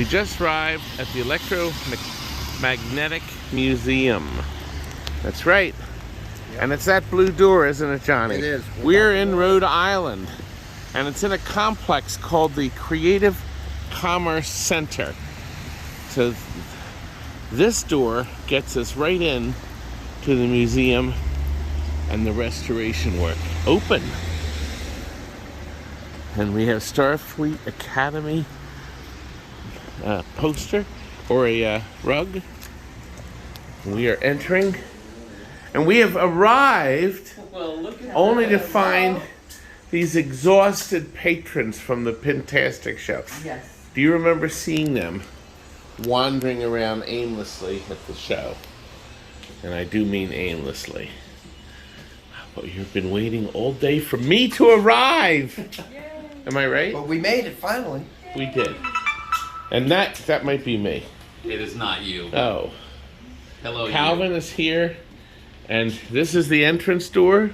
We just arrived at the Electromagnetic Museum. That's right. Yep. And it's that blue door, isn't it, Johnny? It is. We're in Rhode Island, and it's in a complex called the Creative Commerce Center. So this door gets us right in to the museum and the restoration work. Open. And we have Starfleet Academy poster or a rug. We are entering, and we have arrived only to find these exhausted patrons from the Pintastic show. Yes. Do you remember seeing them wandering around aimlessly at the show? And I do mean aimlessly. But you've been waiting all day for me to arrive. Yay. Am I right? But we made it finally. We did. And that might be me. It is not you. Oh. Hello, Calvin is here, and this is the entrance door.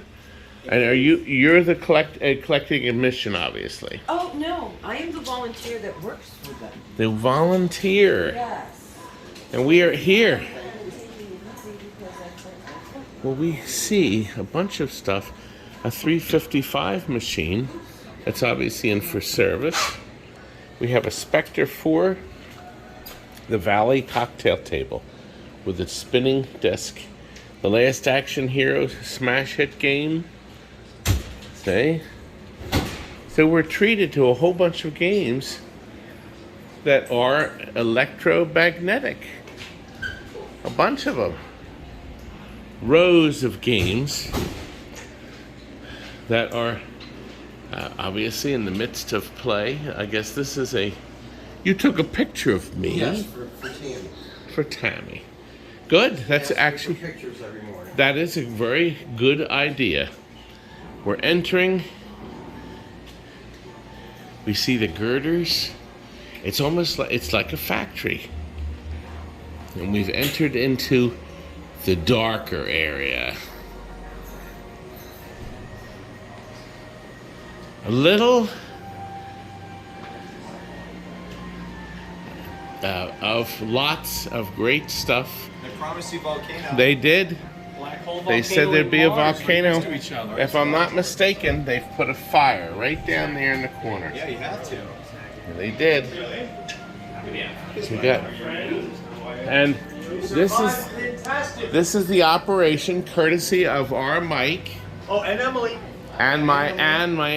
And you're the collecting admission, obviously. Oh, no. I am the volunteer that works with them. The volunteer. Yes. And we are here. Well, we see a bunch of stuff. A 355 machine. That's obviously in for service. We have a Spectre 4. The Valley cocktail table with its spinning disc. The Last Action Hero smash hit game. See? So we're treated to a whole bunch of games that are electromagnetic. A bunch of them. Rows of games that are obviously in the midst of play. I guess this is a... You took a picture of me. Yes, for Tammy. For Tammy. Good. That's actually... Pictures every morning. That is a very good idea. We're entering. We see the girders. It's almost like it's like a factory. And we've entered into the darker area. A little of lots of great stuff. They promised you volcano. They did. Black hole They volcano said there'd be a Mars volcano. right next to each other. If I'm not mistaken, they've put a fire right down there in the corner. Yeah, you have to. They did. So we got, and this is the operation courtesy of our Mike Oh, and Emily. and my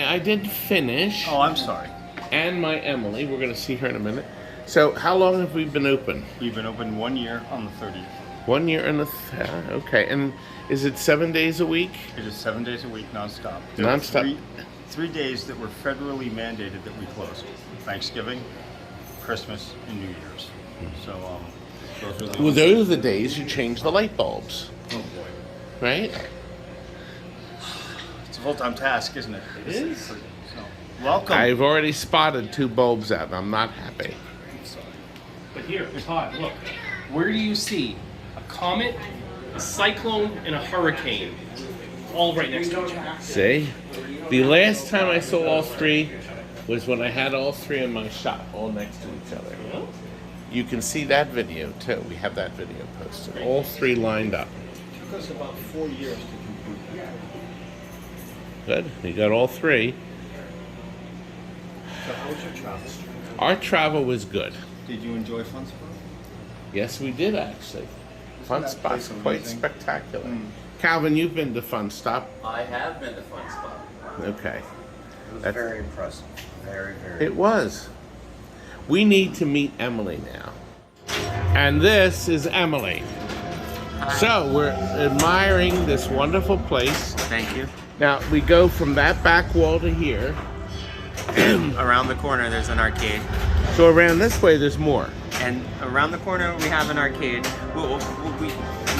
I didn't finish. Oh, I'm sorry. And my Emily. We're gonna see her in a minute. So how long have we been open? We've been open 1 year on the 30th. 1 year and okay. And is it 7 days a week? It is 7 days a week, nonstop. Nonstop. Three days that were federally mandated that we close: Thanksgiving, Christmas, and New Year's. So, those are the. Well, those are the days you change the light bulbs, Oh boy, right? it's a full-time task, isn't it? It is. So, welcome. I've already spotted 2 bulbs out, and I'm not happy. But here, Todd, look. Where do you see a comet, a cyclone, and a hurricane? All right next to each other. See? The last time I saw all 3 was when I had all 3 in my shop, all next to each other. You can see that video, too. We have that video posted. All 3 lined up. It took us about 4 years to complete. Good. You got all 3. So, how was your travel? Our travel was good. Did you enjoy Fun Spot? Yes, we did, actually. Fun that Spot's place quite amazing? spectacular. Mm. Calvin, you've been to Fun Stop. I have been to Fun Spot. Okay. It was That's- very impressive. Very, very. It was. We need to meet Emily now. And this is Emily. So we're admiring this wonderful place. Thank you. Now we go from that back wall to here. Around the corner there's an arcade. So around this way there's more. And around the corner we have an arcade.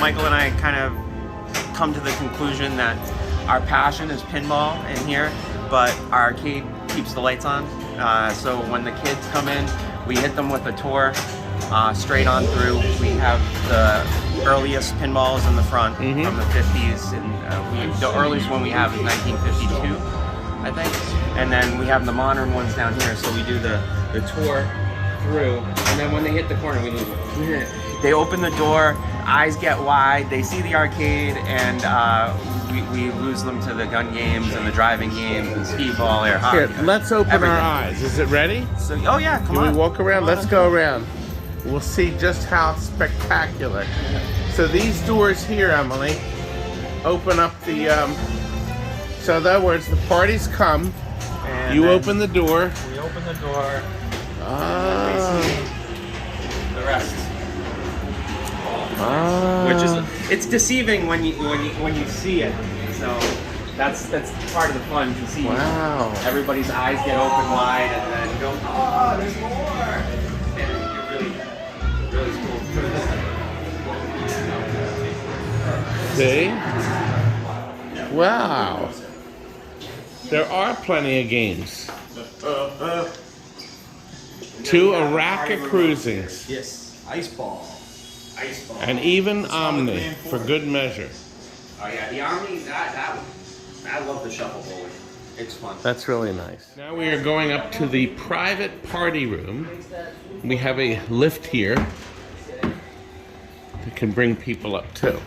Michael and I kind of come to the conclusion that our passion is pinball in here, but our arcade keeps the lights on. So when the kids come in, we hit them with a tour straight on through. We have the earliest pinballs in the front from the 50s, and the earliest one we have is 1952, I think. And then we have the modern ones down here, so we do the tour through, and then when they hit the corner, we lose them. They open the door, eyes get wide, they see the arcade, and we lose them to the gun games and the driving games and speedball, air hockey. Here, let's open everything. our eyes. Is it ready? So, oh yeah, come Can on. we walk around? Let's go around. We'll see just how spectacular. So these doors here, Emily, open up the, so in other words, the parties come, And you then open the door. We open the door. Ah. The rest. Ah. Which is, it's deceiving when you see it. So that's part of the fun to see. Wow. Everybody's eyes get open wide and then go, oh, there's more. And it really cool. See? Wow. There are plenty of games. 2 a rack of cruisings. Yes. Ice ball. Ice ball. And even Omni for good measure. Oh yeah, the Omni, I love the shuffleboard. It's fun. That's really nice. Now we are going up to the private party room. We have a lift here that can bring people up too.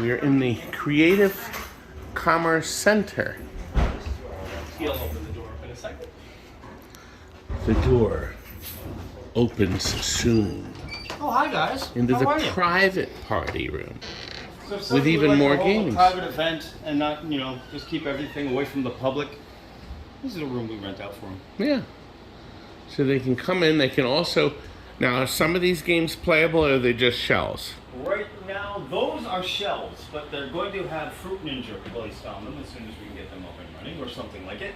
We are in the Creative Commerce Center. He'll open the door in a second. The door opens soon Oh, hi guys. into How the are you? private party room. So if with somebody even would like more to hold games. A private event and not, just keep everything away from the public. This is a room we rent out for them. Yeah. So they can come in. They can also. Now, are some of these games playable or are they just shells? Right now, those are shells, but they're going to have Fruit Ninja placed on them as soon as we can get them up and running, or something like it.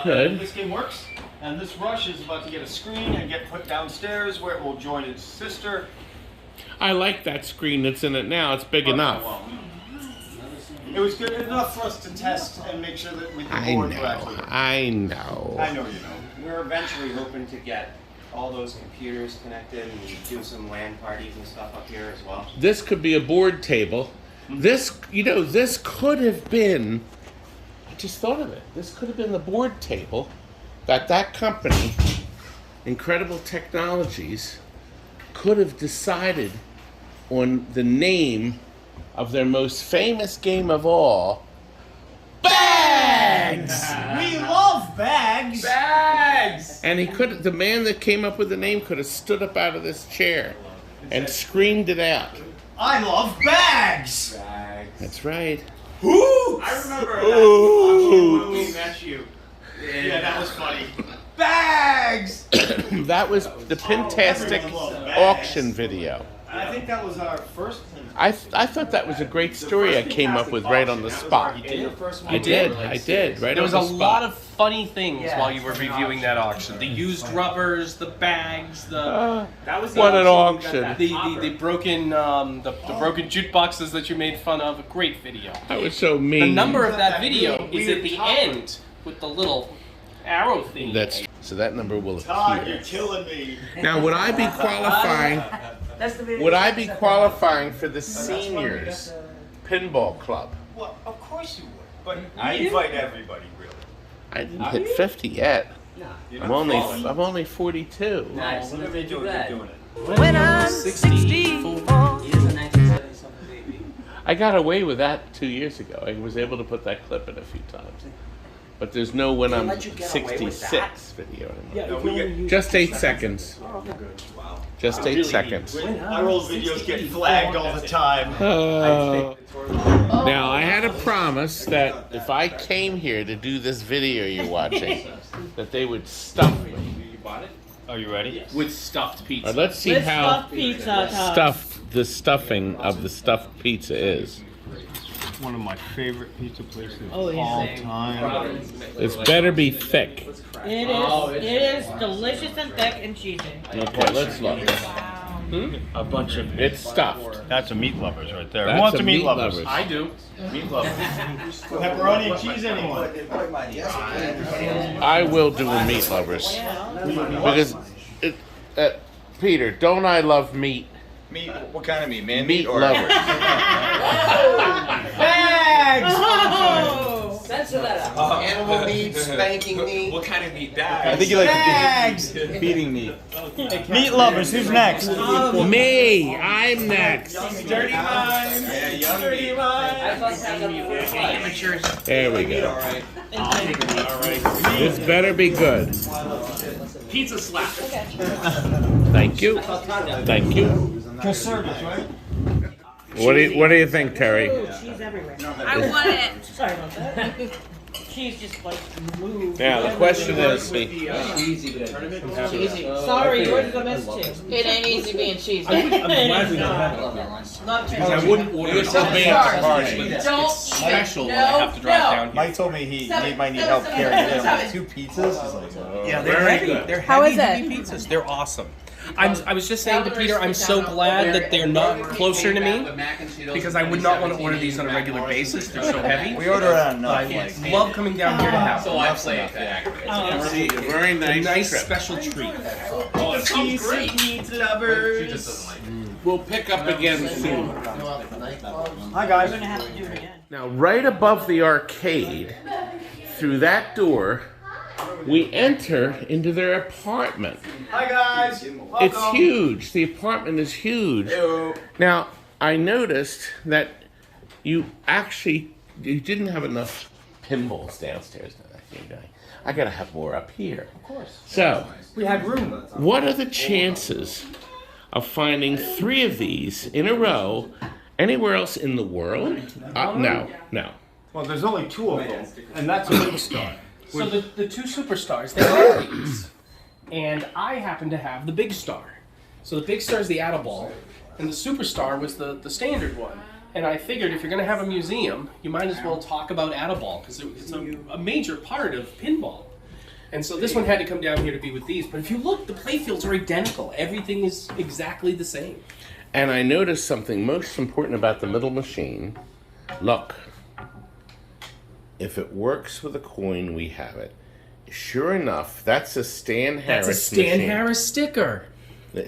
Good. And this game works, and this rush is about to get a screen and get put downstairs where it will join its sister. I like that screen that's in it now. It's big enough. Well, it was good enough for us to test and make sure that we I can board know. correctly. I know. I know you know. We're eventually hoping to get all those computers connected and do some LAN parties and stuff up here as well. This could be a board table. This could have been. I just thought of it. This could have been the board table that company, Incredible Technologies, could have decided on the name of their most famous game of all, Bags! We love bags! Bags! And the man that came up with the name could have stood up out of this chair and screamed it out. I love bags! Bags. That's right. I remember that when we met you. Yeah, that was funny. Bags! That was the Pintastic auction video. I think that was our first thing. I thought that was a great story I came up with right on the spot. I did, right There was on a the spot. lot of funny things while you were reviewing that auction. The used rubbers, the bags, the That was What an auction we got auction. that the broken the broken jukeboxes that you made fun of. A great video. That was so mean. The number of that video is at the end with the little arrow thing. So that number will Todd, you're appear. killing me. Now, would I be qualifying? That's the video. Would I be qualifying for the seniors pinball club? Well, of course you would. But I invite everybody, really. I didn't hit 50 yet. I'm only 42. Nice. What are they doing? They're doing it. When I'm 64. I got away with that 2 years ago. I was able to put that clip in a few times. But there's no when I'm let you get away with 66 video anymore. No, we get, Just 8 seconds. Just 8 seconds. our old videos get flagged all the time. Now, I had a promise that if I came here to do this video you're watching, that they would stuff me. Are you ready? with stuffed pizza. All right, let's see how pizza, Todd. stuffed the stuffing of the stuffed pizza is. One of my favorite pizza places Oh, yeah. all time. It's better be thick. It is delicious and thick and cheesy. Okay, let's look. A bunch of it's stuffed. That's a meat lovers right there. That's Who wants a a meat meat lovers? lovers. I do. Meat lovers. Pepperoni and cheese, anyone? I will do a meat lovers because Peter, don't I love meat? Meat? What kind of meat? Man Meat or lovers. Oh! Answer that up. Animal meat, spanking meat. What kind of meat? I think you like feeding meat. Meat lovers, who's next? Me, I'm next. Dirty minds. Yeah, dirty minds. There we go. All right. This better be good. Pizza slap. Thank you. Thank you. Service, right? What do you think, Terry? Cheese everywhere. I want it. Sorry about that. Cheese just like moved. Now the question is, Sorry, yours is a mess too. It ain't easy being cheese. I'm glad we don't have Love cheese. I wouldn't order it. Don't Special when I have to drive down here. Mike told me he might need help carrying it. I'm like, 2 pizzas? He's like, oh. Yeah, they're heavy. They're How heavy, is it? heavy pizzas. They're awesome. I was just saying to Peter, I'm so glad that they're not closer to me because I would not want to order these on a regular basis. They're so heavy. We order it on But enough. I love coming down here to have So them. I play it to aggravate. very A nice nice trip. special treat. Oh, it sounds great. Meat She lovers. just doesn't like it. We'll pick up again soon. Hi, guys. We're gonna have to do it again. Now, right above the arcade, through that door, we enter into their apartment. Hi, guys. It's huge. The apartment is huge. Now, I noticed that you didn't have enough pinballs downstairs. I gotta have more up here. Of course. So, We had room. what are the chances of finding 3 of these in a row anywhere else in the world? No. Well, there's only 2 of them, and that's a big start. So the 2 superstars, they had these. And I happen to have the big star. So the big star is the Atta-ball, and the superstar was the standard one. And I figured if you're going to have a museum, you might as well talk about Atta-ball, because it's a major part of pinball. And so this one had to come down here to be with these. But if you look, the playfields are identical. Everything is exactly the same. And I noticed something most important about the middle machine. Look, if it works with a coin, we have it. Sure enough, that's a Stan Harris That's a Stan machine. Harris sticker.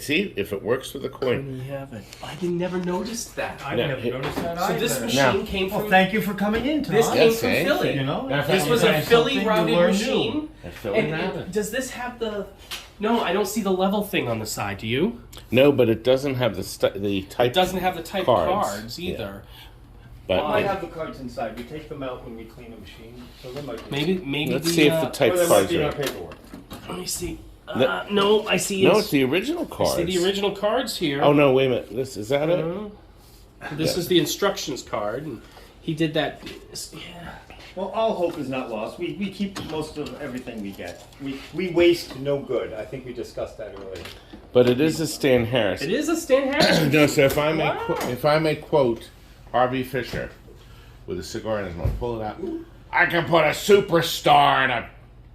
See, if it works with a coin. We have it. I never noticed that. I Yeah, never it- noticed that So either. this machine Now- came Well, from thank you for coming in, Todd. this came Yes, from eh? Philly. You know, This was a Philly routed machine. Philly And routed. does this have the? No, I don't see the level thing on the side. Do you? No, but it doesn't have the type. It doesn't have the type cards either. But I it- have the cards inside. We take them out when we clean the machine, so they might be. Maybe let's the. see if the type Or they might cards be in are. our paperwork. Let me see. No. No, I see. No, it's the original I cards. see the original cards here. Oh no! Wait a minute. Is that it? This Yeah. is the instructions card, and he did that. Yeah. Well, all hope is not lost. We keep most of everything we get. We waste no good. I think we discussed that earlier. But it is a Stan Harris. It is a Stan Harris. No, so if I may, Wow. if I may quote Harvey Fisher with a cigar in his mouth, pull it out. I can put a superstar in a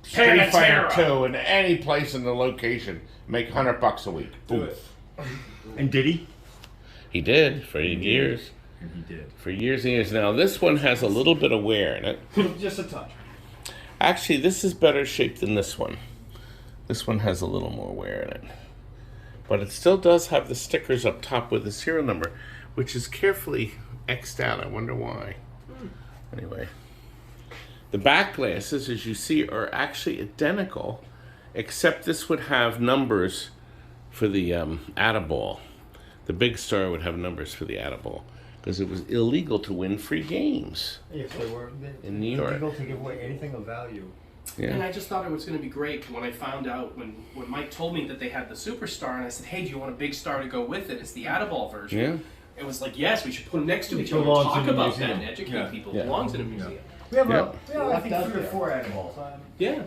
Street Fighter Pantera. 2 in any place in the location, make $100 a week. Do it. And did he? He did for years. He did. For years and years. Now this one has a little bit of wear in it. Just a touch. Actually, this is better shaped than this one. This one has a little more wear in it. But it still does have the stickers up top with the serial number, which is carefully X'd out. I wonder why. Anyway. The back glasses, as you see, are actually identical, except this would have numbers for the Atta-ball. The big star would have numbers for the Atta-ball, because it was illegal to win free games. If they were In New York. illegal to give away anything of value. And Yeah. I just thought it was going to be great when I found out when Mike told me that they had the superstar, and I said, "Hey, do you want a big star to go with it? It's the Atta-ball version." Yeah. It was like, "Yes, we should put them next to It each other and belongs talk in the about that museum. and educate Yeah. people. Yeah. It belongs in a museum." We have Yep. I think 3 or 4 animals. Yeah.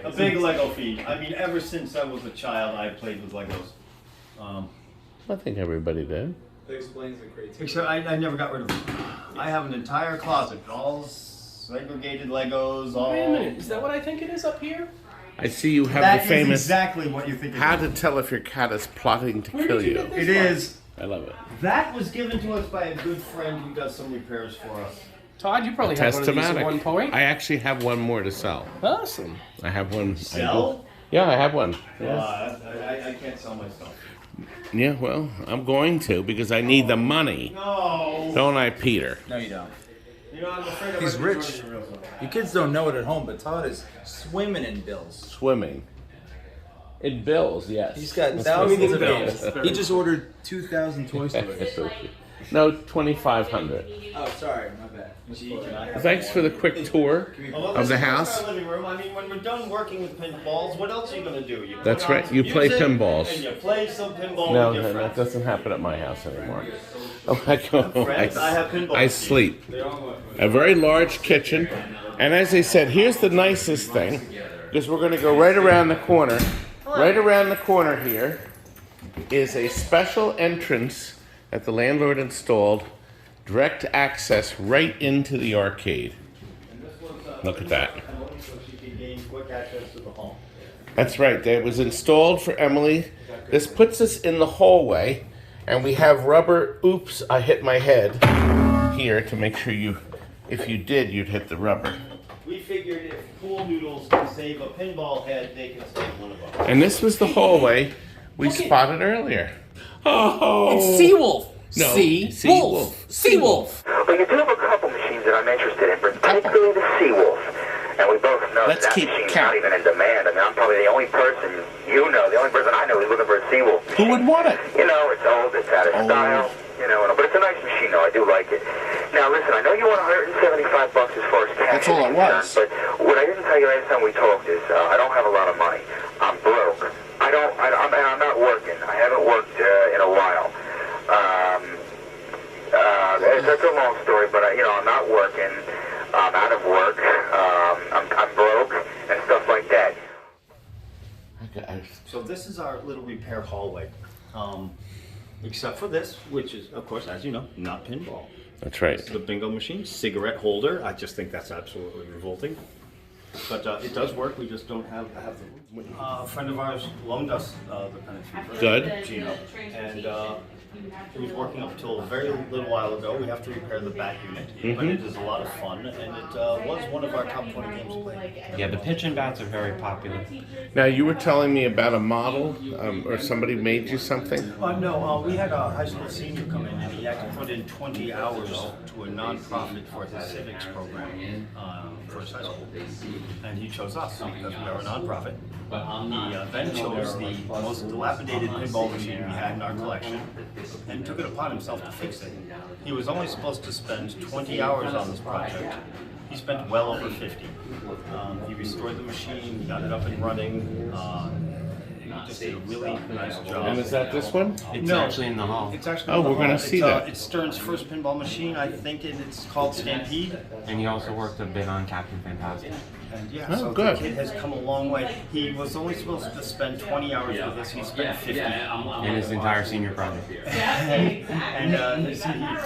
A big Lego feed. I mean, ever since I was a child, I played with Legos. I think everybody did. That explains the creativity. Except I never got rid of them. I have an entire closet, all segregated Legos, all. Wait a minute, is that what I think it is up here? I see you have That the is famous exactly what you think. how to tell if your cat is plotting to Where kill did you you. get this? It is. I love it. That was given to us by a good friend who does some repairs for us. Todd, you probably have one of these at one Testomatic. point. I actually have one more to sell. Awesome. I have one. Sell? Yeah, I have one. I can't sell my stuff. Yeah, well, I'm going to because I need the money. No. Don't I, Peter? No, you don't. You He's rich. You kids don't know it at home, but Todd is swimming in bills. Swimming. In bills, yes. He's got thousands of bills. He just ordered 2,000 Toy Stories. No, 2,500. Oh, sorry, my bad. Thanks for the quick tour of the house. Living room. I mean, when we're done working with pinballs, what else are you going to do? You That's put on right, some you play music, pinballs. And you play some pinball No, with your that friends. doesn't happen at my house anymore. Oh, I go. Friends, I have pinball I machines. sleep. A very large kitchen, and as I said, here's the nicest thing, because we're going to go right around the corner. Right around the corner here is a special entrance that the landlord installed, direct access right into the arcade. Look at that. So she can gain quick access to the home. That's right. That was installed for Emily. This puts us in the hallway, and we have rubber. Oops, I hit my head here to make sure you, if you did, you'd hit the rubber. We figured if Pool Noodles can save a pinball head, they can save one of us. And this was the hallway we spotted earlier. Oh, It's Seawolf. No, Seawolf. Seawolf. Well, you do have a couple machines that I'm interested in, particularly the Seawolf. And we both know Let's that keep machine's count. not even in demand. I mean, I'm probably the only person you know, the only person I know who's looking for a Seawolf machine. who would want it? You know, it's old, it's out of style, you know, but it's a nice machine, though. I do like it. Now, listen, I know you want $175 as far as cash That's all it is was. concerned, but what I didn't tell you last time we talked is I don't have a lot of money. I'm broke. I'm not working. I haven't worked in a while. That's a long story, but you know, I'm not working. I'm out of work. I'm broke and stuff like that. So this is our little repair hallway. Except for this, which is, of course, as you know, not pinball. That's right. It's the bingo machine, cigarette holder. I just think that's absolutely revolting. But it does work. We just don't have the room. A friend of ours loaned us the penalty. Good. Gino, and it was working up until a very little while ago. We have to repair the back unit, but it is a lot of fun, and it was one of our top 20 games played. Yeah, the pitch and bats are very popular. Now, you were telling me about a model, or somebody made you something? No, we had a high school senior come in, and he had to put in 20 hours to a non-profit for his civics program for his high school. And he chose us because we are a non-profit. He then chose the most dilapidated pinball machine we had in our collection and took it upon himself to fix it. He was only supposed to spend 20 hours on this project. He spent well over 50. He restored the machine, he got it up and running. He just did a really nice job. And is that this one? It's actually in the hall. It's actually Oh, in the we're gonna hall. see It's, that. It's Stern's first pinball machine. I think it's called Stampede. And he also worked a bit on Captain Fantastic. And yeah, Oh, so good. the kid has come a long way. He was only supposed to spend 20 hours with us. He spent 50. In his entire senior project. And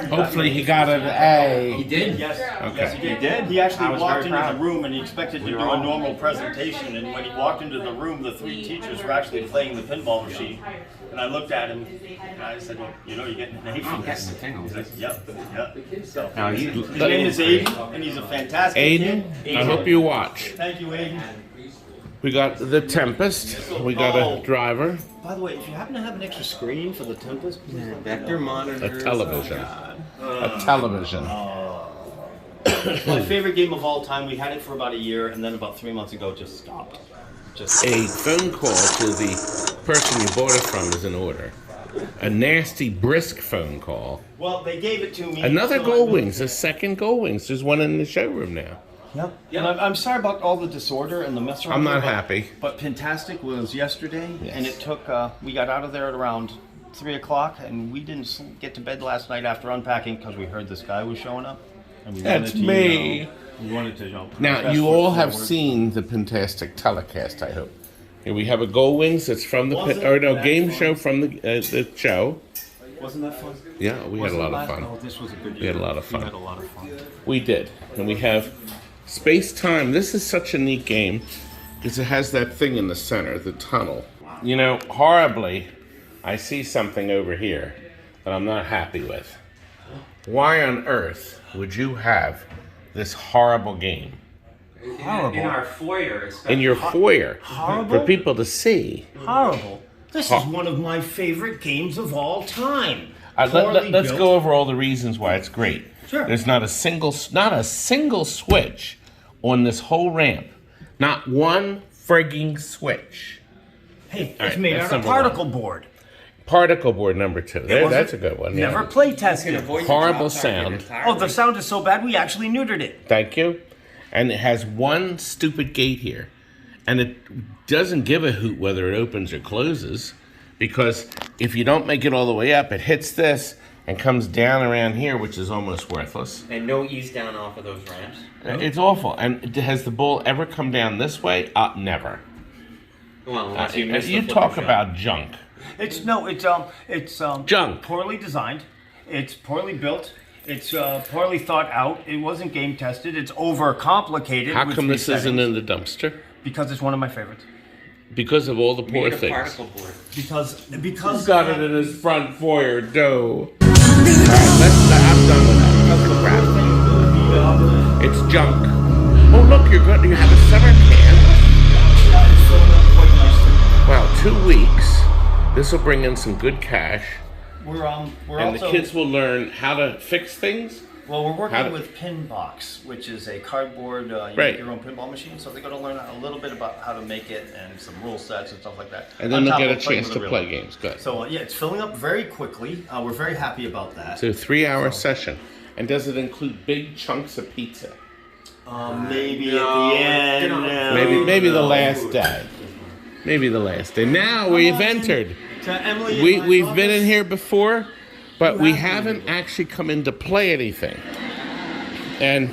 Hopefully he got an A. He did? Yes, Okay. yes, he did. He actually I was walked very into proud. the room and he expected to do a normal presentation. And when he walked into the room, the three teachers were actually playing the pinball machine. And I looked at him and I said, well, you know, you're getting an A for this. He's like, yep, yep. So, Now you. his name is Aiden, and he's a fantastic Aiden, kid. I hope you watch. Thank you, Aiden. We got the Tempest. We got a driver, By the way, if you happen to have an extra screen for the Tempest, please let me Vector know. monitor. a television. A television. My favorite game of all time. We had it for about a year, and then about 3 months ago, it just stopped. Just A phone call to the person you bought it from is in order. A nasty, brisk phone call. well, they gave it to me. Another so Gold Wings, a second Gold Wings. There's one in the showroom now. Yep. And I'm sorry about all the disorder and the mess around. I'm not here, happy. But Pintastic was yesterday, Yes. and it took. We got out of there at around 3 o'clock, and we didn't get to bed last night after unpacking because we heard this guy was showing up. And we That's wanted to, me. You know, we wanted to jump. Now, you all have seen the Pintastic telecast, I hope. Here we have a Gold Wings that's from the Wasn't that game fun? show from the show. Wasn't that fun? Yeah, we had a lot of fun. Oh, this was a good year. We had a lot of fun. We had a lot of fun. We did. And we have Space Time. This is such a neat game because it has that thing in the center, the tunnel. You know, horribly, I see something over here that I'm not happy with. Why on earth would you have this horrible game In our foyer, in your foyer Horrible? for people to see? Horrible. This is one of my favorite games of all time. Let's go over all the reasons why it's great. Sure. There's not a single switch on this whole ramp. Not one frigging switch. Hey, All it's right, made that's out of number one. particle board. Particle board number 2. There, wasn't- that's a good one. Yeah. Never play tested. Horrible sound. Oh, the sound is so bad we actually neutered it. Thank you. And it has one stupid gate here. And it doesn't give a hoot whether it opens or closes. Because if you don't make it all the way up, it hits this and comes down around here, which is almost worthless. And no ease down off of those ramps. It's awful. And has the ball ever come down this way? Never. Well, unless you miss the You flipper talk shot. about junk. It's Junk. poorly designed. It's poorly built. It's poorly thought out. It wasn't game tested. It's overcomplicated. How with come these this isn't settings. in the dumpster? Because it's one of my favorites. Because of all the poor Made of things. particle board. Because He's got it in his front foyer, dough. I'm done with that. That's the crap. It's junk. Oh, look, you have a summer camp. Wow, 2 weeks. This will bring in some good cash. We're And also the kids will learn how to fix things. well, we're how working to- with Pinbox, which is a cardboard you Right. make your own pinball machine. So they're going to learn a little bit about how to make it and some rule sets and stuff like that. And then On they'll top get a of playing chance with to real play life. games. Good. So yeah, it's filling up very quickly. We're very happy about that. So 3-hour session. And does it include big chunks of pizza? Maybe No, at the end. Maybe the last day. Maybe the last day. Now we've entered. To Emily in my We've been in office. here before, but we have been haven't actually come in to play anything. And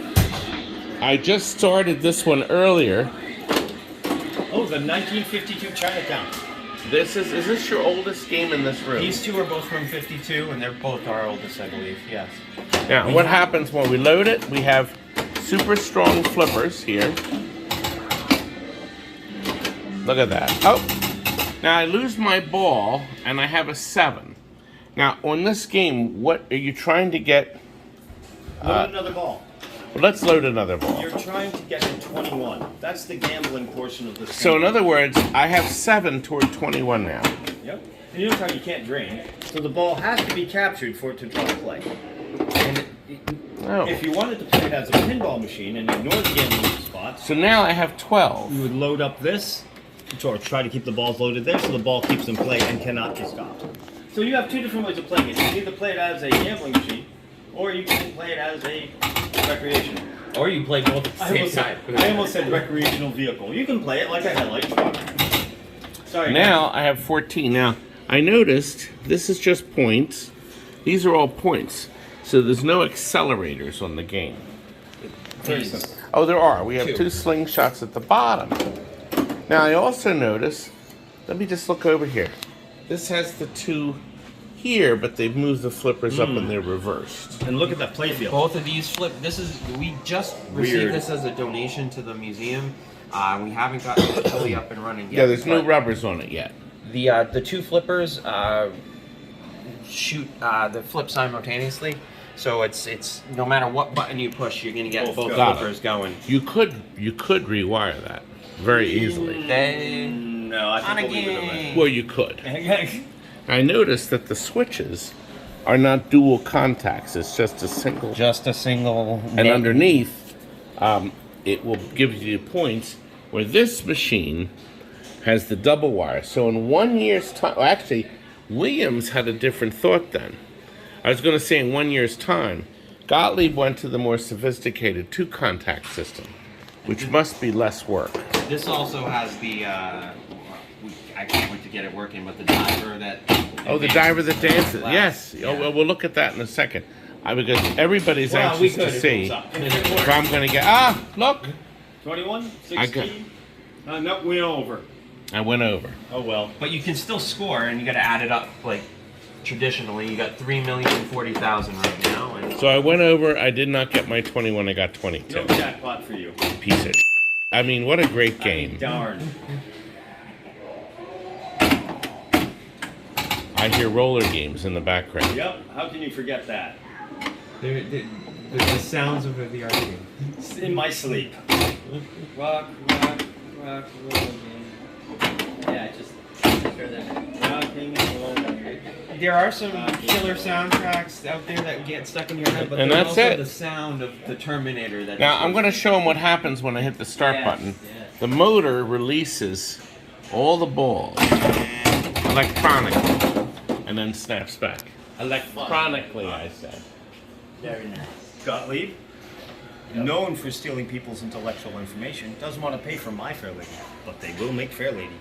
I just started this one earlier. Oh, the 1952 Chinatown. Is this your oldest game in this room? These two are both from 52, and they're both our oldest, I believe. Yes. Now, what happens when we load it? We have super strong flippers here. Look at that. Oh, now I lose my ball, and I have a 7. Now, on this game, what are you trying to get? Load another ball. Let's load another ball. You're trying to get to 21. That's the gambling portion of this. So, in game. other words, I have 7 toward 21 now. Yep. And you know how you can't drain. So the ball has to be captured for it to try to play. And Oh. if you wanted to play it as a pinball machine and ignore the gambling spots, So now I have 12. you would load up this, or try to keep the balls loaded there so the ball keeps in play and cannot be stopped. So you have 2 different ways of playing it. You can either play it as a gambling machine, or you can play it as a recreational. Or you play both at the same time. I almost said recreational vehicle. You can play it like a headlight truck. Sorry. Now I have 14. Now, I noticed this is just points. These are all points. So there's no accelerators on the game. Very simple. Oh, there are. We have 2. 2 slingshots at the bottom. Now, I also notice, let me just look over here. This has the 2 here, but they've moved the flippers up and they're reversed. And look at that playfield. Both of these flip. We just received Weird. this as a donation to the museum. We haven't got it fully up and running yet. Yeah, there's no but rubbers on it yet. The 2 flippers shoot the flip simultaneously. So it's no matter what button you push, you're gonna get Both both go. Got it. flippers going. You could rewire that very easily. They No, I on a think we'll leave it game. Well, you could. away. I noticed that the switches are not dual contacts. It's just a single. Just a single. And underneath, it will give you the points where this machine has the double wire. So in 1 year's time, well, actually, Williams had a different thought then. I was going to say in 1 year's time, Gottlieb went to the more sophisticated 2-contact system, which must be less work. This also has the. I can't wait to get it working, but the diver that. Oh, the diver that dances. Yes. Yeah. Oh, well, we'll look at that in a second. Because everybody's Well, we anxious could to if see it was up. if I'm going to get. Look! 21, I got- 16. No, we're over. I went over. Oh well. But you can still score, and you got to add it up like traditionally. You got 3,040,000 right now, and So I went over. I did not get my 21. I got 22. No jackpot for you. Piece of. I mean, what a great I mean, game. darn. I hear roller games in the background. Yep. How can you forget that? the sounds of a VR game. It's in my sleep. Rock, roll game. Yeah, just sure that. Rock, There are some killer soundtracks out there that get stuck in your head, but And there's that's also it. the sound of the Terminator. That Now I'm going to show them what happens when I hit the start button. The motor releases all the balls electronically and then snaps back. Electronically, I said. Very nice. Gottlieb, known for stealing people's intellectual information, doesn't want to pay for my Fair Lady, but they will make Fair Lady.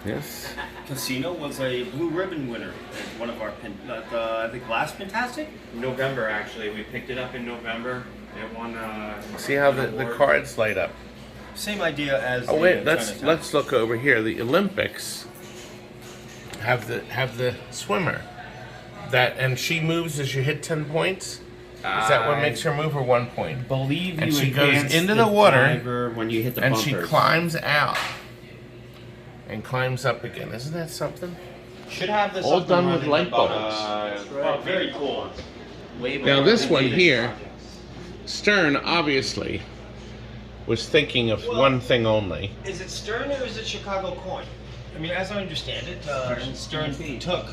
Yes. Casino was a blue ribbon winner at one of our I think last Fantastic? November, actually. We picked it up in November. It won. See how the cards light up. Same idea as. Oh wait, the let's look over here. The Olympics have the swimmer and she moves as you hit 10 points. Is that what makes her move, or 1 point? Believe and you she goes advance into the water driver when you hit the and bumpers. she climbs out and climbs up again. Isn't that something? Should have this All up and done with running light about, bulbs. Very cool. Now this one here, Stern obviously was thinking of one thing only. Is it Stern or is it Chicago Coin? I mean, as I understand it, Stern took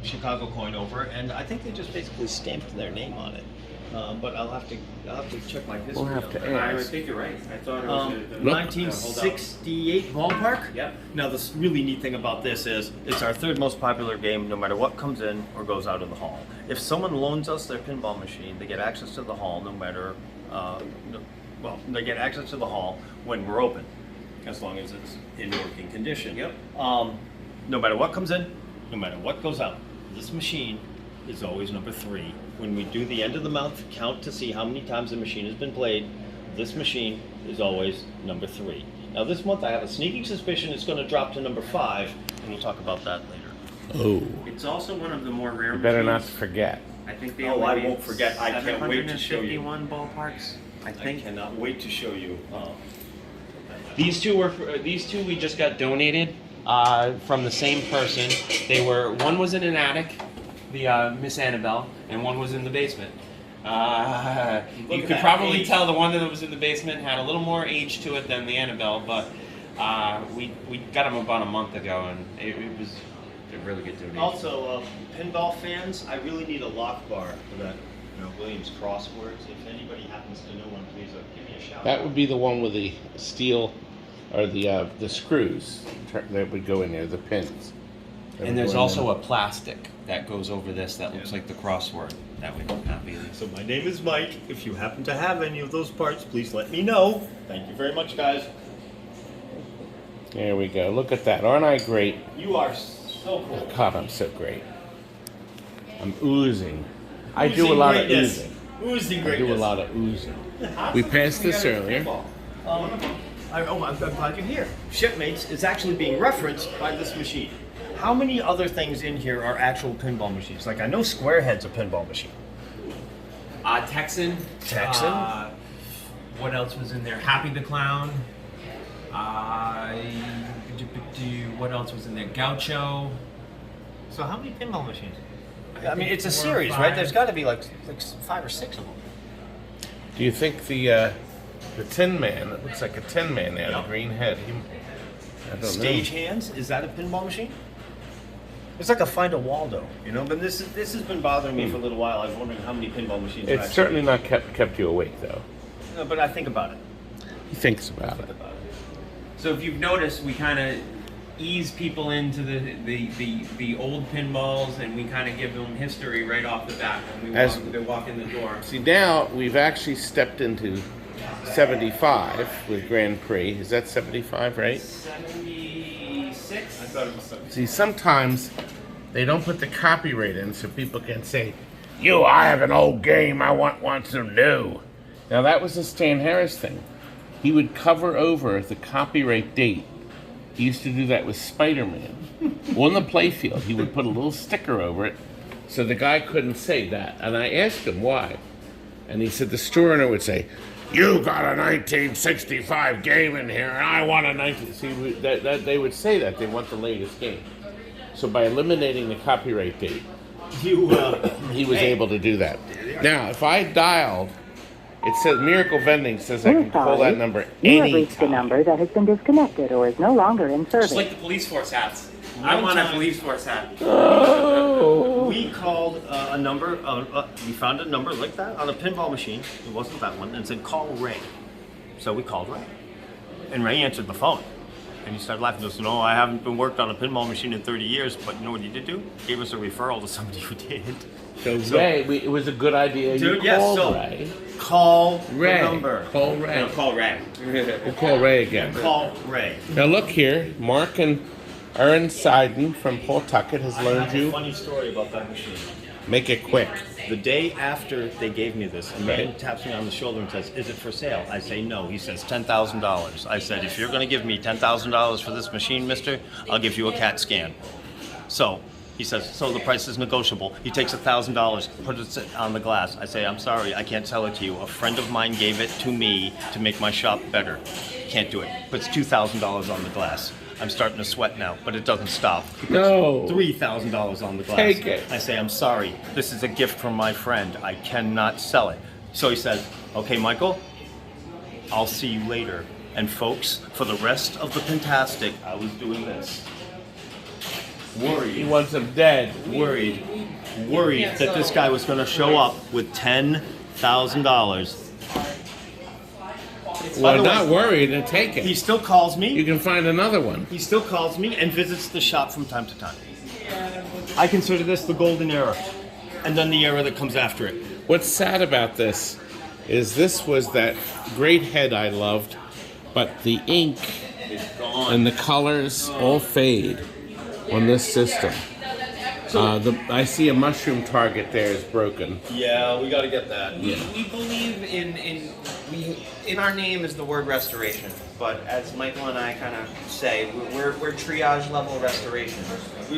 Chicago Coin over, and I think they just basically stamped their name on it. But I'll have to check my history. We'll have to on that. ask. I think you're right. I thought it was Look. 1968 ballpark. Yep. Now, the really neat thing about this is it's our third most popular game, no matter what comes in or goes out of the hall. If someone loans us their pinball machine, they get access to the hall, no matter. They get access to the hall when we're open, as long as it's in working condition. Yep. No matter what comes in, no matter what goes out, this machine is always number 3. When we do the end of the month count to see how many times the machine has been played, this machine is always number 3. Now this month I have a sneaking suspicion it's going to drop to number 5, and we'll talk about that later. Oh, It's also one of the more rare. you better not machines. forget. I think they Oh, only I made won't forget. I can't wait to show you. 751 ballparks. I I think cannot wait to show you. these two we just got donated from the same person. One was in an attic, the Miss Annabelle, and one was in the basement. You could probably tell the one that was in the basement had a little more age to it than the Annabelle, but we got them about a month ago, and it was a really good donation. Also, pinball fans, I really need a lock bar for that Williams crosswords. If anybody happens to know one, please give me a shout. That would be the one with the steel, or the screws that would go in there, the pins. And there's also a plastic that goes over this that looks like the crossword that we don't have either. So my name is Mike. If you happen to have any of those parts, please let me know. Thank you very much, guys. There we go. Look at that. Aren't I great? You are so cool. God, I'm so great. I'm oozing. I do a lot of oozing. Oozing I greatness. do a lot of oozing. We passed this earlier. I'm glad you're here. Shipmates is actually being referenced by this machine. How many other things in here are actual pinball machines? Like, I know Squarehead's a pinball machine. Texan. Texan? What else was in there? Happy the Clown. What else was in there? Gaucho. So how many pinball machines? I mean, it's a series, right? There's got to be like 5 or 6 of them. Do you think the Tin Man, it looks like a Tin Man there, the green head, I don't know. Stage hands, is that a pinball machine? It's like a Find a Waldo, but this has been bothering me for a little while. I was wondering how many pinball machines are It's actually. certainly not kept you awake, though. No, but I think about it. He thinks about it. So if you've noticed, we kind of ease people into the old pinballs, and we kind of give them history right off the bat when they walk in the door. See, now we've actually stepped into 75 with Grand Prix. Is that 75, right? 76? I thought it was 70. See, sometimes they don't put the copyright in so people can say, I have an old game, I want some new. Now that was a Stan Harris thing. He would cover over the copyright date. He used to do that with Spider-Man. On the playfield, he would put a little sticker over it so the guy couldn't say that. And I asked him why. And he said the store owner would say, you got a 1965 game in here, and I want a 19... See, they would say that. They want the latest game. So by eliminating the copyright date, he was able to do that. Now, if I dialed, it says Miracle Vending says I can call that number You have reached a anytime. number that has been disconnected or is no longer in service. Just like the police force hats. I want a police force hat. Oh. We called a number, we found a number like that on a pinball machine. It wasn't that one, and said, call Ray. So we called Ray. And Ray answered the phone. And he started laughing. He goes, no, I haven't been worked on a pinball machine in 30 years, but you know what he did do? Gave us a referral to somebody who did. So Ray, it was a good idea. Dude, you called Ray. Call Ray. the number. Call Ray. No, call Ray. We'll call Ray again. Call Ray. Now look here, Mark and Aaron Seiden from Pawtucket has I loaned have a you. funny story about that machine. Make it quick. The day after they gave me this, a man taps me on the shoulder and says, is it for sale? I say no. He says, $10,000. I said, if you're going to give me $10,000 for this machine, mister, I'll give you a CAT scan. So he says, so the price is negotiable. He takes $1,000, puts it on the glass. I say, I'm sorry, I can't sell it to you. A friend of mine gave it to me to make my shop better. Can't do it. Puts $2,000 on the glass. I'm starting to sweat now, but it doesn't stop. No. $3,000 on the glass. Take it. I say, I'm sorry. This is a gift from my friend. I cannot sell it. So he says, okay, Michael, I'll see you later. And folks, for the rest of the Pintastic, I was doing this. He Worried wants him dead. that this guy was going to show up with $10,000. Well, not worried, and take He it. still calls me. You can find another one. He still calls me and visits the shop from time to time. I consider this the golden era, and then the era that comes after it. What's sad about this is this was that great head I loved, but the ink and the colors all fade on this system. I see a mushroom target there is broken. Yeah, we got to get that. We believe in our name is the word restoration, but as Michael and I kind of say, we're triage level restoration.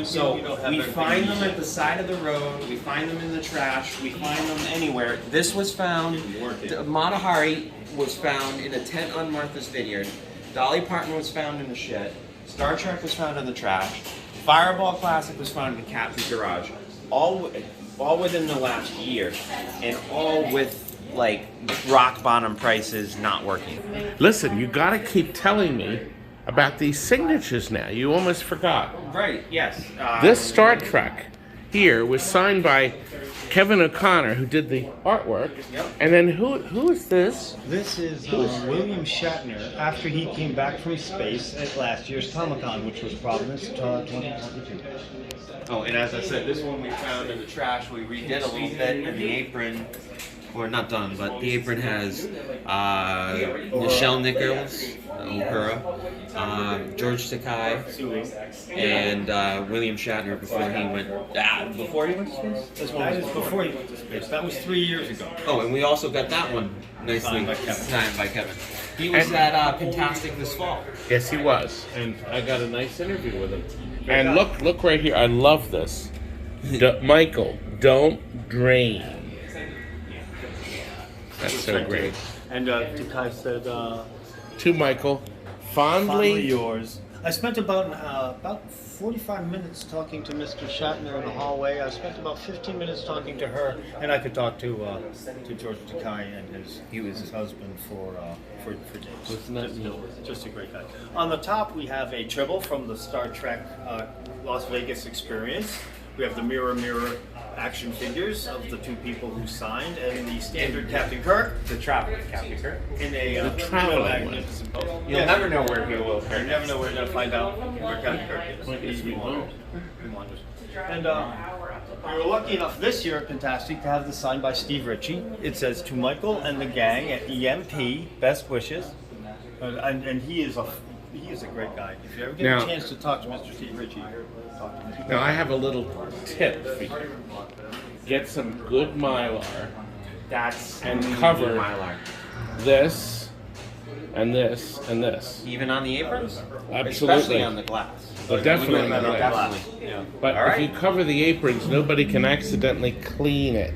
So we find them at the side of the road, we find them in the trash, we find them anywhere. This was found, Matahari was found in a tent on Martha's Vineyard, Dolly Parton was found in the shed, Star Trek was found in the trash, Fireball Classic was found in Captain's garage, all within the last year, and all with like rock bottom prices not working. Listen, you gotta keep telling me about these signatures now. You almost forgot. Right, yes. This Star Trek here was signed by Kevin O'Connor, who did the artwork. Yep. And then who is this? This is William Shatner after he came back from space at last year's Comic-Con, which was Providence 2022. Oh, and as I said, this one we found in the trash. We redid a little bit, and the apron, or not done, but the apron has Nichelle Nichols, Uhura, George Takai, and William Shatner before he went. Before he went to space. That is before he went to space. That was 3 years ago. Oh, and we also got that one nicely signed by Kevin. He was at Pintastic this fall. Yes, he was. And I got a nice interview with him. And look right here. I love this. Michael, don't drain. That's so great. And Takai said, To Michael, fondly yours. I spent about 45 minutes talking to Mr. Shatner in the hallway. I spent about 15 minutes talking to her, and I could talk to George Takai and his husband for days. Just a great guy. On the top, we have a tribble from the Star Trek Las Vegas experience. We have the mirror action figures of the two people who signed, and the standard Captain Kirk, The traveling Captain Kirk. in a traveling magnificent pose. You'll never know where he will appear. You never know where you're going to find out where Captain Kirk is. He wanders. And we were lucky enough this year at Pintastic to have this signed by Steve Ritchie. It says, to Michael and the gang at EMP, best wishes. And he is a great guy. If you ever get a chance to talk to Mr. Steve Ritchie, talk to him. Now I have a little tip for you. Get some good Mylar and cover Mylar. this and this and this. Even on the aprons? Absolutely. Especially on the glass. But definitely on the glass. Definitely. Yeah. But All right. if you cover the aprons, nobody can accidentally clean it.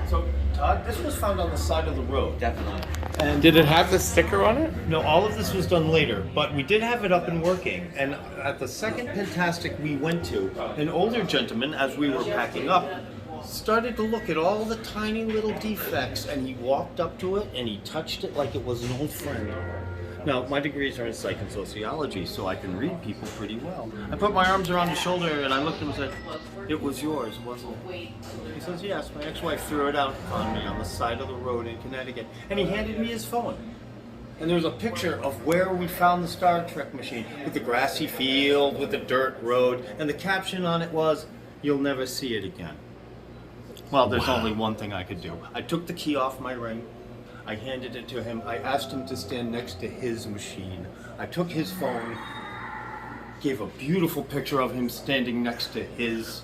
So, Todd, this was found on the side of the road. Definitely. And Did it have the sticker on it? no, all of this was done later, but we did have it up and working. And at the second Pintastic we went to, an older gentleman, as we were packing up, started to look at all the tiny little defects, and he walked up to it and he touched it like it was an old friend. Now, my degrees are in psych and sociology, so I can read people pretty well. I put my arms around his shoulder and I looked at him and said, "It was yours, wasn't it?" He says, "Yes, my ex-wife threw it out on me on the side of the road in Connecticut." And he handed me his phone. And there was a picture of where we found the Star Trek machine, with the grassy field, with the dirt road, and the caption on it was, "You'll never see it again." Well, there's only one thing I could do. I took the key off my ring. I handed it to him. I asked him to stand next to his machine. I took his phone, gave a beautiful picture of him standing next to his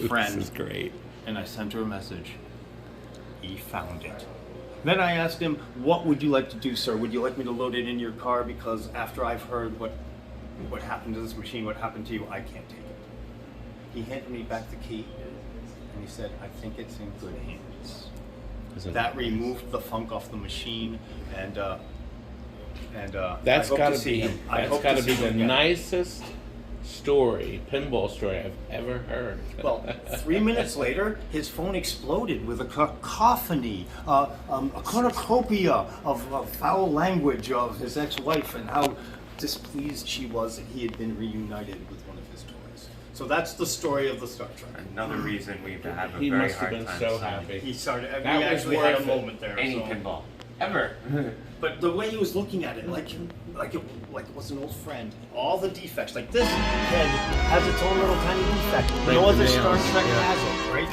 friend. This is great. And I sent her a message. He found it. Then I asked him, "What would you like to do, sir? Would you like me to load it in your car? Because after I've heard what happened to this machine, what happened to you, I can't take it." He handed me back the key, and he said, "I think it's in good hands." That removed the funk off the machine, and That's I hope got to to see be him. I that's hope got to to be see the him again. nicest pinball story I've ever heard. Well, 3 minutes later, his phone exploded with a cacophony, a cornucopia of foul language of his ex-wife and how displeased she was that he had been reunited with one of his toys. So that's the story of the Star Trek. Another reason we have to have a He very must have hard been time so selling happy. He started. We That was actually had a worth it. moment there. any so. pinball ever. But the way he was looking at it, like it was an old friend. All the defects, like this head has its own little tiny defect. Right, No the other Star nails, Trek yeah. has it, right?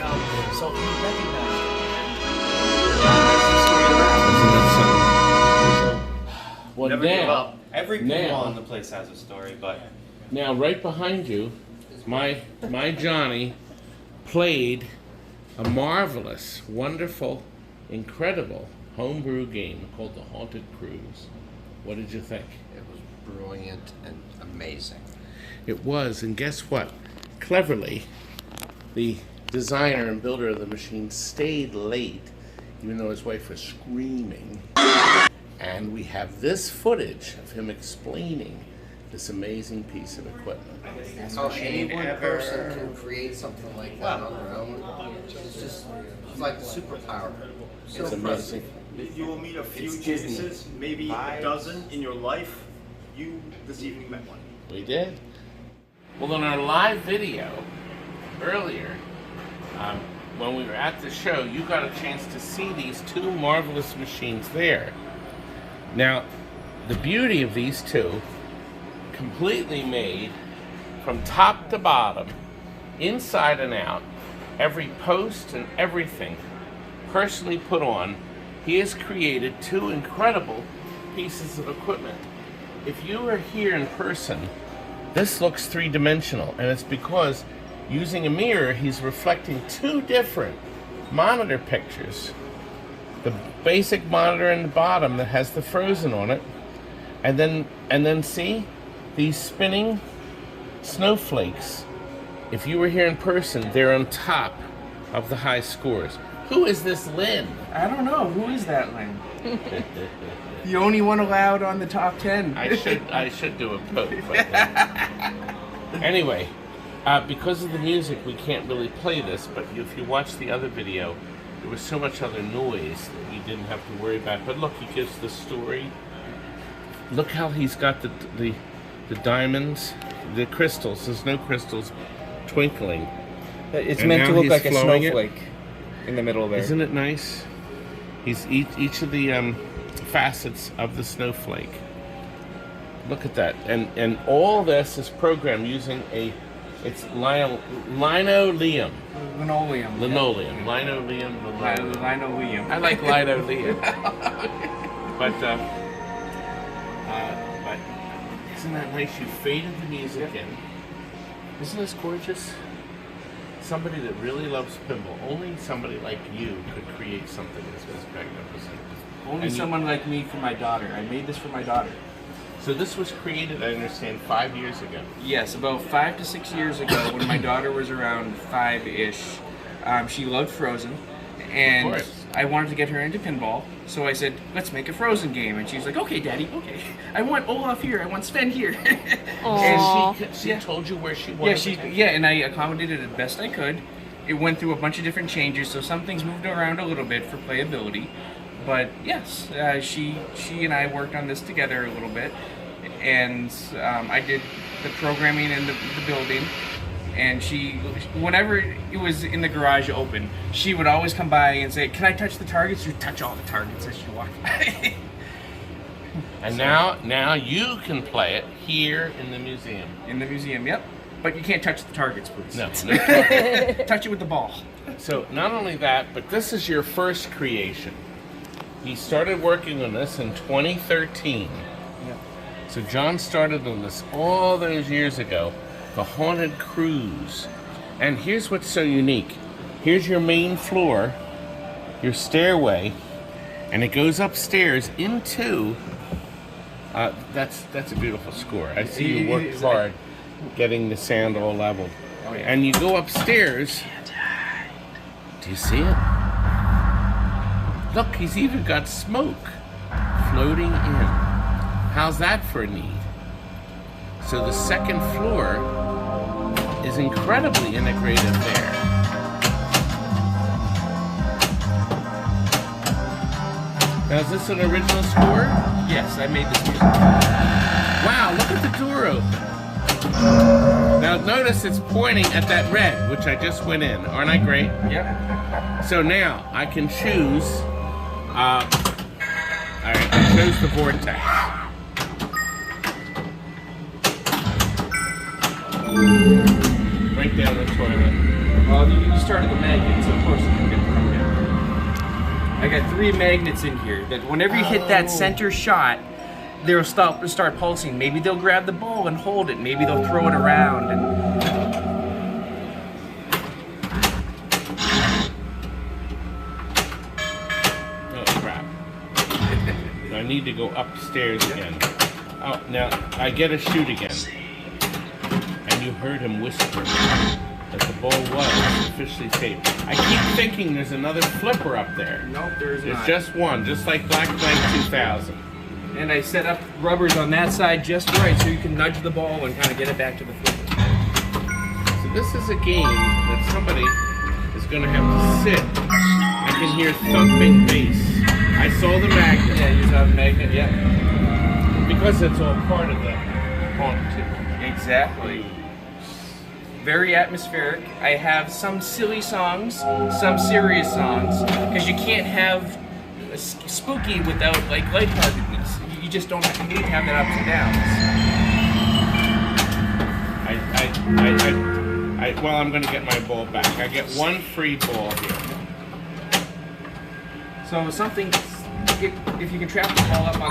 So he recognized Well, it. Never give now, up. Every now- pinball in the place has a story, but now right behind you, my Johnny played a marvelous, wonderful, incredible homebrew game called the Haunted Cruise. What did you think? It was brilliant and amazing. It was, and guess what? Cleverly, the designer and builder of the machine stayed late, even though his wife was screaming. And we have this footage of him explaining this amazing piece of equipment. How any one person can create something like that on their own. It's like a superpower. So It's amazing. you will meet a few It's Disney. geniuses, maybe a dozen in your life. You this evening met one. We did. Well, in our live video earlier, when we were at the show, you got a chance to see these two marvelous machines there. Now, the beauty of these two, completely made from top to bottom, inside and out, every post and everything personally put on. He has created two incredible pieces of equipment. If you were here in person, this looks three-dimensional, and it's because using a mirror, he's reflecting two different monitor pictures. The basic monitor in the bottom that has the frozen on it, and then see these spinning snowflakes. If you were here in person, they're on top of the high scores. Who is this Lynn? I don't know. Who is that, Lynn? The only one allowed on the top 10. I should do a poke. But anyway, because of the music, we can't really play this. But if you watch the other video, there was so much other noise that we didn't have to worry about. But look, he gives the story. Look how he's got the diamonds, the crystals. There's no crystals twinkling. It's And meant now to look he's like a flowing it. snowflake in the middle there. Isn't it nice? He's each of the facets of the snowflake. Look at that, and all this is programmed using it's linoleum. Linoleum. Linoleum. Linoleum. Linoleum. I like linoleum. But isn't that nice? You faded the music in. Isn't this gorgeous? Somebody that really loves pinball. Only somebody like you could create something this magnificent. Only someone like me for my daughter. I made this for my daughter. So this was created, I understand, 5 years ago. Yes, about 5 to 6 years ago, when my daughter was around 5-ish, she loved Frozen, and Of course. I wanted to get her into pinball. So I said, "Let's make a Frozen game," and she's like, "Okay, Daddy, okay. I want Olaf here. I want Sven here." And she told you where she wanted. And I accommodated it best I could. It went through a bunch of different changes, so some things moved around a little bit for playability. But yes, she and I worked on this together a little bit, and I did the programming in the building. And whenever it was in the garage open, she would always come by and say, "Can I touch the targets?" She'd touch all the targets as she walked by. And now you can play it here in the museum. In the museum, yep. But you can't touch the targets, please. No. Touch it with the ball. So not only that, but this is your first creation. He started working on this in 2013. Yep. So John started on this all those years ago. The Haunted Cruise. And here's what's so unique. Here's your main floor, your stairway, and it goes upstairs into, that's a beautiful score. I see you worked hard getting the sound all leveled. Oh, yeah. And you go upstairs. Do you see it? Look, he's even got smoke floating in. How's that for a need? So the second floor is incredibly integrated there. Now, is this an original score? Yes, I made this music. Wow, look at the door open. Now notice it's pointing at that red, which I just went in. Aren't I great? Yep. So now I can choose, alright, I chose the vortex. Right down the toilet. Well, you started the magnets, so of course you can get from here. I got 3 magnets in here that whenever you hit that center shot, they'll start pulsing. Maybe they'll grab the ball and hold it. Maybe they'll throw it around. Oh crap! I need to go upstairs again. Oh, now I get a shoot again. And you heard him whisper that the ball was officially safe. I keep thinking there's another flipper up there. Nope, there's not. There's just one, just like Black Knight 2000. And I set up rubbers on that side just right so you can nudge the ball and kind of get it back to the flipper. So this is a game that somebody is going to have to sit. I can hear thumping bass. I saw the magnet. Yeah, you saw the magnet, yeah. Because it's all part of the haunt too. Exactly. Very atmospheric. I have some silly songs, some serious songs, because you can't have a spooky without like lightheartedness. You just don't have, you need to have that ups and downs. Well, I'm going to get my ball back. I get one free ball here. So something, if you can trap the ball up on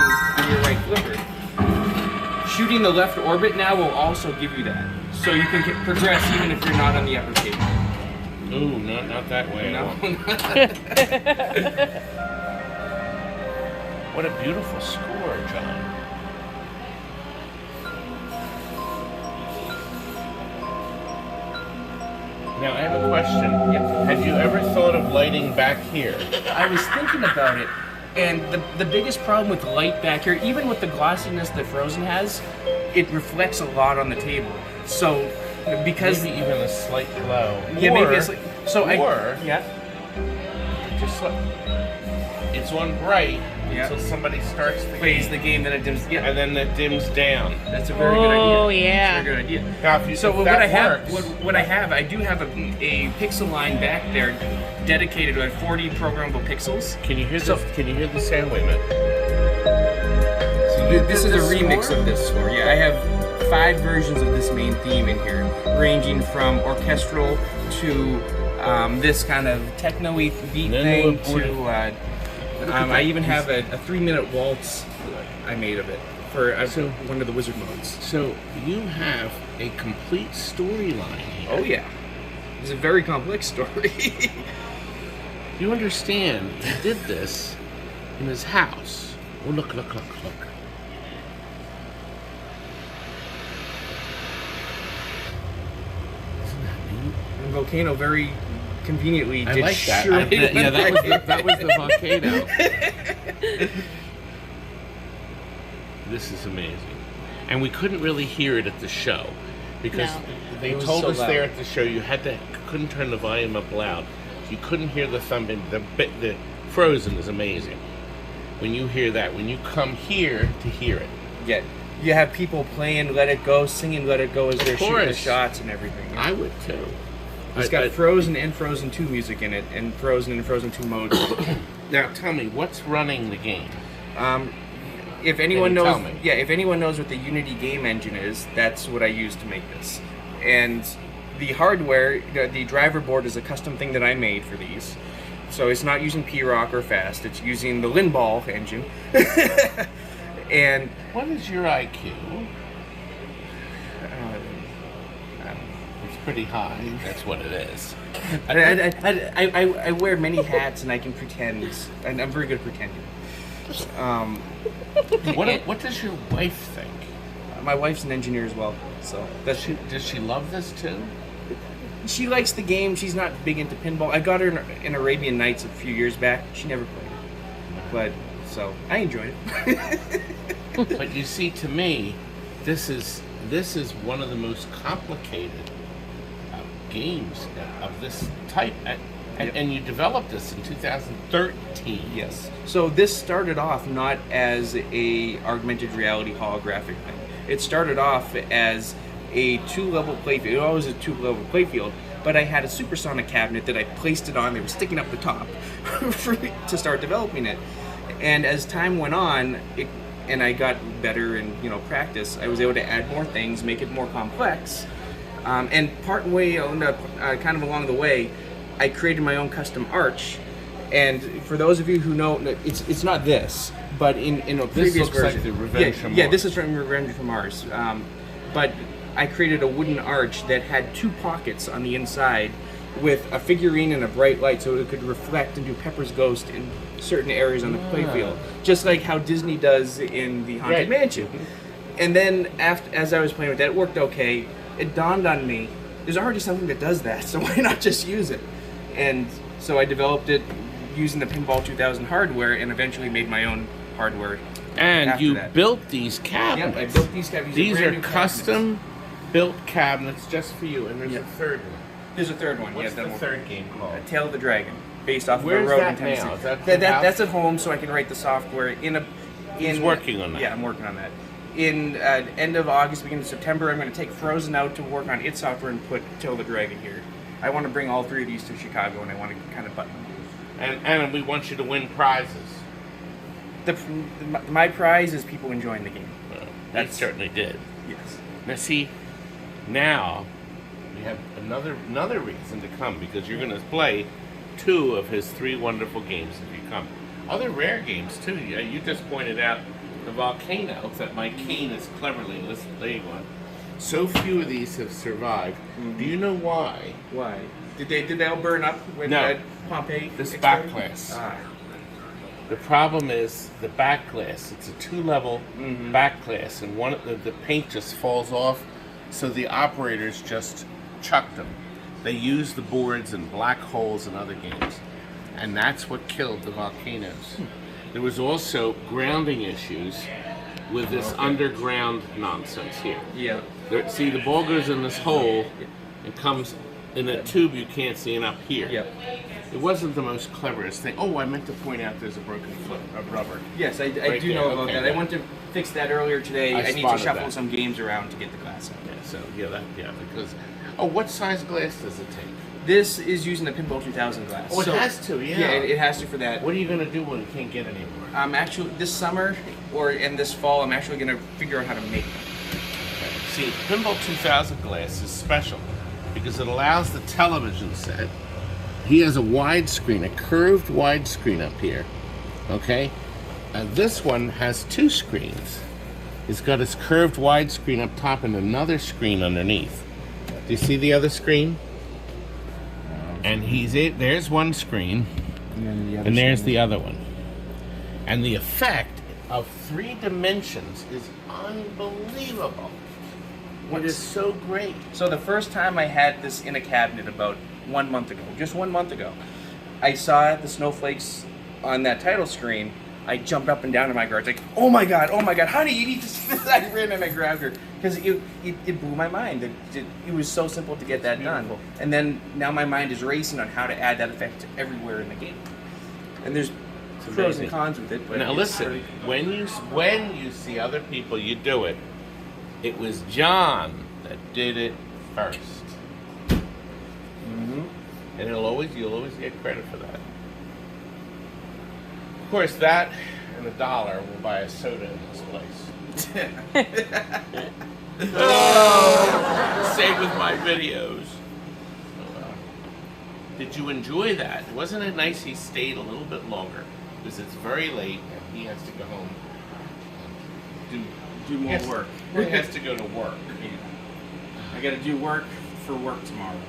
your right flipper, shooting the left orbit now will also give you that. So you can progress even if you're not on the upper table. Ooh, not that way. No. What a beautiful score, John. Now I have a question. Yep. Had you ever thought of lighting back here? I was thinking about it, and the biggest problem with light back here, even with the glossiness that Frozen has, it reflects a lot on the table. So, because maybe even a slight glow. Yeah, maybe a slight. So yeah. Just like it's on bright until somebody starts the plays the game, then it dims. Yeah, and then it dims down. That's a very good idea. Oh yeah. That's a very good idea. Now, if you, so if what that I have, works, I do have a pixel line back there dedicated to 40 programmable pixels. Can you hear this? Can you hear the sound? Wait a minute. So this is a remix of this score. Yeah, I have 5 versions of this main theme in here, ranging from orchestral to this kind of techno-y beat thing to I even have a 3-minute waltz I made of it for one of the wizard modes. So you have a complete storyline here. Oh yeah, it's a very complex story. You understand? He did this in his house. Oh look! And Volcano very conveniently did like that. Yeah, that was the volcano. This is amazing. And we couldn't really hear it at the show because they told us there at the show you couldn't turn the volume up loud. You couldn't hear the thumping. The Frozen is amazing. when you hear that, when you come here to hear it. Yeah. You have people playing Let It Go, singing Let It Go as they're shooting the shots and everything. I would too. It's got Frozen and Frozen 2 music in it, and Frozen 2 modes. Now tell me, what's running the game? If anyone knows, if anyone knows what the Unity game engine is, that's what I use to make this. And the hardware, the driver board is a custom thing that I made for these. So it's not using P-Rock or Fast, it's using the Pinball engine. And what is your IQ? It's pretty high. That's what it is. I wear many hats and I can pretend, and I'm very good at pretending. What does your wife think? My wife's an engineer as well, so does she love this too? She likes the game. She's not big into pinball. I got her in Arabian Nights a few years back. She never played it, but so I enjoyed it. But you see, to me, this is one of the most complicated games of this type, and you developed this in 2013. Yes. So this started off not as a augmented reality holographic thing. It started off as a 2-level playfield. It was a 2-level playfield, but I had a supersonic cabinet that I placed it on. They were sticking up the top to start developing it. And as time went on, and I got better in practice, I was able to add more things, make it more complex. And partway, kind of along the way, I created my own custom arch. And for those of you who know, it's not this, but in a previous version. Like the Revenge from Mars. Yeah, this is from Revenge from Mars. But I created a wooden arch that had 2 pockets on the inside with a figurine and a bright light so it could reflect and do Pepper's Ghost in certain areas on the playfield. Just like how Disney does in the Haunted Mansion. And then as I was playing with that, it worked okay. It dawned on me, there's already something that does that, so why not just use it? And so I developed it using the Pinball 2000 hardware and eventually made my own hardware. And you built these cabinets. Yep, I built these cabinets. These are custom built cabinets just for you, and there's a third one. There's a third one. What's the third game called? Tail of the Dragon, based off Where's of Rhode that in Tennessee. now? Is that that's at home, so I can write the software He's working on that. Yeah, I'm working on that. In end of August, beginning of September, I'm going to take Frozen out to work on its software and put Tail of the Dragon here. I want to bring all 3 of these to Chicago, and I want to kind of button them. And we want you to win prizes. My prize is people enjoying the game. That certainly did. Yes. Now see, now we have another reason to come, because you're going to play 2 of his 3 wonderful games if you come. Other rare games too. You just pointed out the volcano that my cane is cleverly laying on. So few of these have survived. Do you know why? Why? Did they all burn up with Pompeii? This back glass. The problem is the back glass. It's a 2-level back glass, and the paint just falls off, so the operators just chucked them. They used the boards in black holes and other games, and that's what killed the volcanoes. There was also grounding issues with this underground nonsense here. Yeah. See, the ball goes in this hole and comes in a tube you can't see, and up here. Yep. It wasn't the most cleverest thing. Oh, I meant to point out there's a broken foot of rubber. Yes, I do know about that. I went to fix that earlier today. I need to shuffle some games around to get the glass out. Yeah, so because what size glass does it take? This is using the Pinball 2000 glass. Oh, it has to, yeah. Yeah, it has to for that. What are you going to do when you can't get any more? I'm actually, this summer, in this fall, I'm actually going to figure out how to make them. Okay. See, Pinball 2000 glass is special because it allows the television set. He has a widescreen, a curved widescreen up here, okay? This one has 2 screens. It's got his curved widescreen up top and another screen underneath. Do you see the other screen? And there's one screen, and there's the other one. And the effect of 3 dimensions is unbelievable. It is so great. So the first time I had this in a cabinet about 1 month ago, just 1 month ago, I saw the snowflakes on that title screen. I jumped up and down in my garage like, oh my god, honey, you need to see this. I ran and I grabbed her because it blew my mind. It was so simple to get that done. And then now my mind is racing on how to add that effect everywhere in the game. And there's pros and cons with it. But Now it's listen, very- when you see other people you do it, it was John that did it first. And you'll always get credit for that. Of course, that and $1 will buy a soda in this place. Same with my videos. Did you enjoy that? Wasn't it nice he stayed a little bit longer? Because it's very late and he has to go home. do more work. He has to go to work. I got to do work for work tomorrow.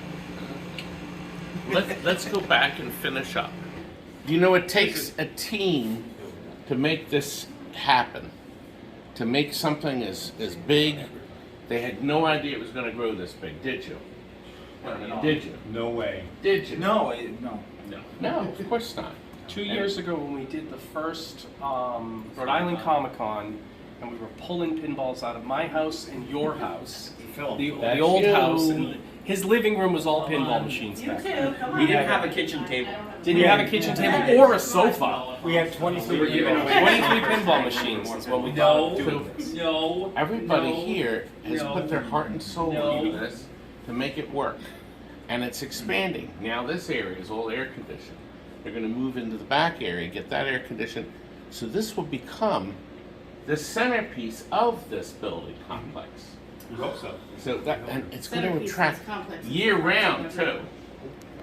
Let's go back and finish up. You know, it takes a team to make this happen. To make something as big. They had no idea it was going to grow this big, did you? Did you? No way. Did you? No. No, of course not. 2 years ago when we did the first Rhode Island Comic-Con, and we were pulling pinballs out of my house and your house, the old house, and his living room was all pinball machines back then. We didn't have a kitchen table. Didn't have a kitchen table or a sofa. We had 23 pinball machines is what we thought of doing this. No. Everybody here has put their heart and soul into this to make it work. And it's expanding. Now this area is all air conditioned. They're going to move into the back area, get that air conditioned. So this will become the centerpiece of this building complex. We hope so. So that, and it's going to attract year-round too.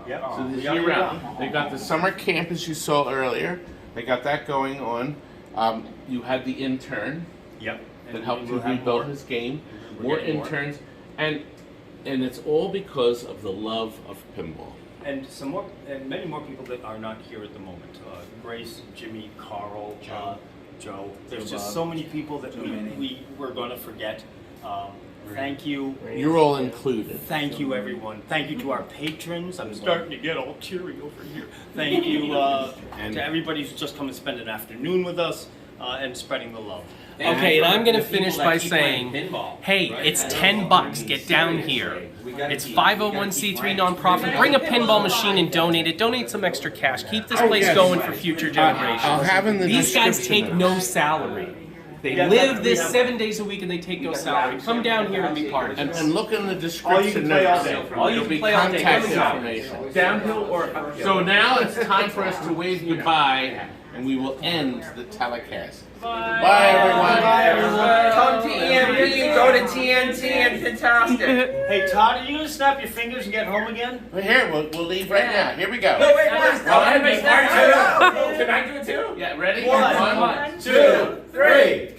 Yep. So this year-round. They got the summer camp as you saw earlier. They got that going on. You had the intern Yep. that helped you rebuild his game. More interns, and it's all because of the love of pinball. And some more, and many more people that are not here at the moment. Grace, Jimmy, Carl, Joe. There's just so many people that we were going to forget. Thank you. You're all included. Thank you, everyone. Thank you to our patrons. I'm starting to get all teary over here. Thank you to everybody who's just come and spent an afternoon with us and spreading the love. Okay, and I'm going to finish by saying, hey, it's $10. Get down here. It's 501c3 nonprofit. Bring a pinball machine and donate it. Donate some extra cash. Keep this place going for future generations. I'll have in the These guys description. take no salary. They live this 7 days a week and they take no salary. Come down here and be part of it. And look in the description notes. There'll be contact information. Downhill or uphill? So now it's time for us to wave goodbye, and we will end the telecast. Bye, everyone. Bye, everyone. Come to EMP, go to TNT, and fantastic. Hey, Todd, are you going to snap your fingers and get home again? Well, here, we'll leave right now. Here we go. Wait, everybody, Can I do it too? Yeah, ready? 1, 2, 3.